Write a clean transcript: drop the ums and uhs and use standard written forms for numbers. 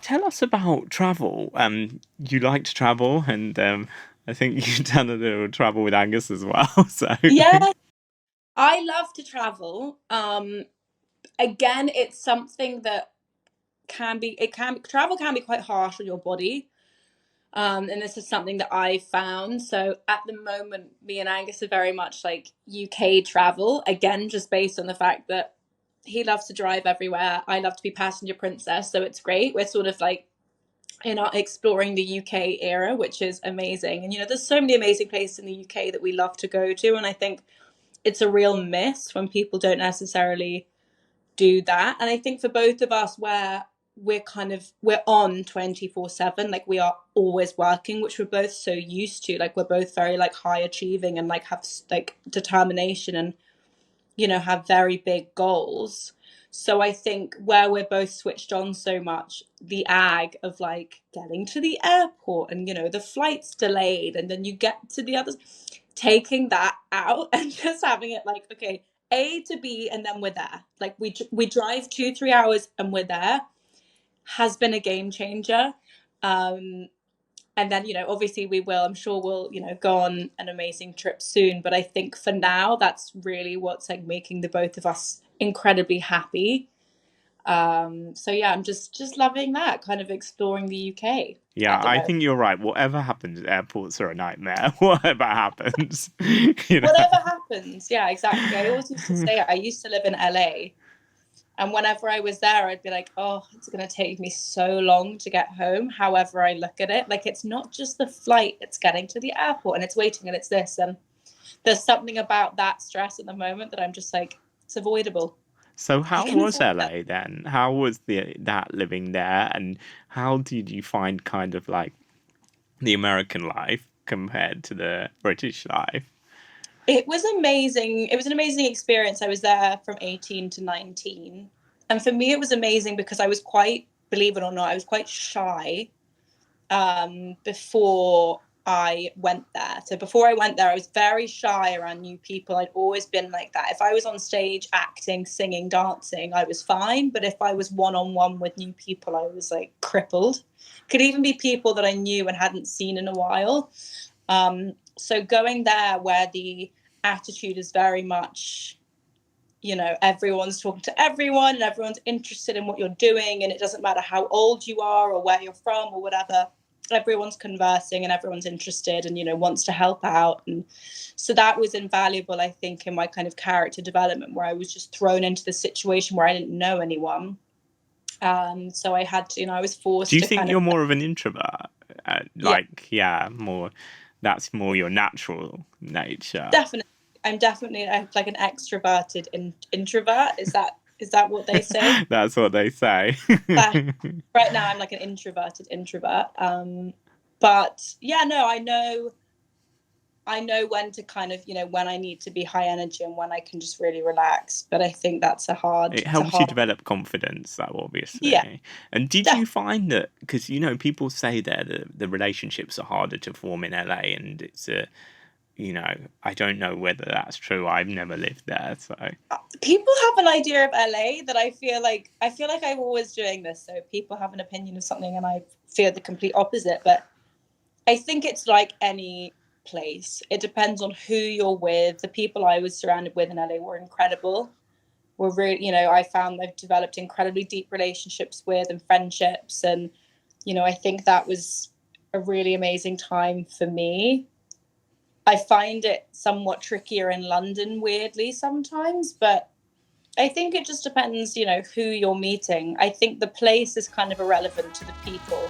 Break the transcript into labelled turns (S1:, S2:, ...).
S1: tell us about travel. You like to travel, and I think you've done a little travel with Angus as well. So
S2: Yeah, I love to travel. Again, it's something that travel can be quite harsh on your body. And this is something that I found. So at the moment, me and Angus are very much like UK travel, again, just based on the fact that he loves to drive everywhere. I love to be passenger princess. So it's great. We're sort of like exploring the UK era, which is amazing. And, there's so many amazing places in the UK that we love to go to. And I think it's a real miss when people don't necessarily do that. And I think for both of us, where we're on 24/7, like we are always working, which we're both so used to. Like we're both very like high achieving and like have like determination and have very big goals. So I think where we're both switched on so much, the ag of like getting to the airport and the flight's delayed and then you get to the others, taking that out and just having it like, okay, A to B and then we're there. Like we drive 2-3 hours and we're there has been a game changer. And then, obviously I'm sure we'll, go on an amazing trip soon. But I think for now, that's really what's like making the both of us incredibly happy. So yeah, I'm just loving that kind of exploring the UK
S1: yeah,
S2: at the
S1: I
S2: moment.
S1: think you're right. Whatever happens, airports are a nightmare. Whatever happens, you know.
S2: Whatever happens, yeah, exactly. I always used to say I used to live in LA. And whenever I was there, I'd be like, oh, it's going to take me so long to get home. However, I look at it, like it's not just the flight, it's getting to the airport and it's waiting and it's this. And there's something about that stress at the moment that I'm just like, it's avoidable.
S1: So
S2: I
S1: how
S2: can
S1: was
S2: avoid that.
S1: LA then? How was that living there, and how did you find kind of like the American life compared to the British life?
S2: It was amazing. It was an amazing experience. I was there from 18 to 19. And for me, it was amazing because I was quite, believe it or not, I was quite shy before I went there. So before I went there, I was very shy around new people. I'd always been like that. If I was on stage acting, singing, dancing, I was fine. But if I was one-on-one with new people, I was like crippled. Could even be people that I knew and hadn't seen in a while. So going there where the attitude is very much, everyone's talking to everyone and everyone's interested in what you're doing. And it doesn't matter how old you are or where you're from or whatever. Everyone's conversing and everyone's interested and, wants to help out. And so that was invaluable, I think, in my kind of character development where I was just thrown into the situation where I didn't know anyone. So I had to, I was
S1: Do
S2: forced
S1: you
S2: to
S1: think
S2: kind of
S1: you're more of an introvert?
S2: yeah,
S1: Yeah, more. That's more your natural nature.
S2: definitely. I'm definitely like an extroverted introvert. Is that what they say?
S1: That's what they say.
S2: But right now, I'm like an introverted introvert. But yeah, no, I know when to kind of when I need to be high energy and when I can just really relax. But I think that's
S1: It
S2: it's a
S1: helps you
S2: hard
S1: develop confidence, though,
S2: yeah,
S1: obviously. And did you
S2: definitely.
S1: find that, because, people say that the relationships are harder to form in LA, and it's I don't know whether that's true. I've never lived there, so.
S2: People have an idea of LA that I feel like I'm always doing this. So people have an opinion of something and I feel the complete opposite. But I think it's like any place. It depends on who you're with. The people I was surrounded with in LA were incredible. Were really, I found I've developed incredibly deep relationships with and friendships. And, I think that was a really amazing time for me. I find it somewhat trickier in London, weirdly, sometimes, but I think it just depends, who you're meeting. I think the place is kind of irrelevant to the people.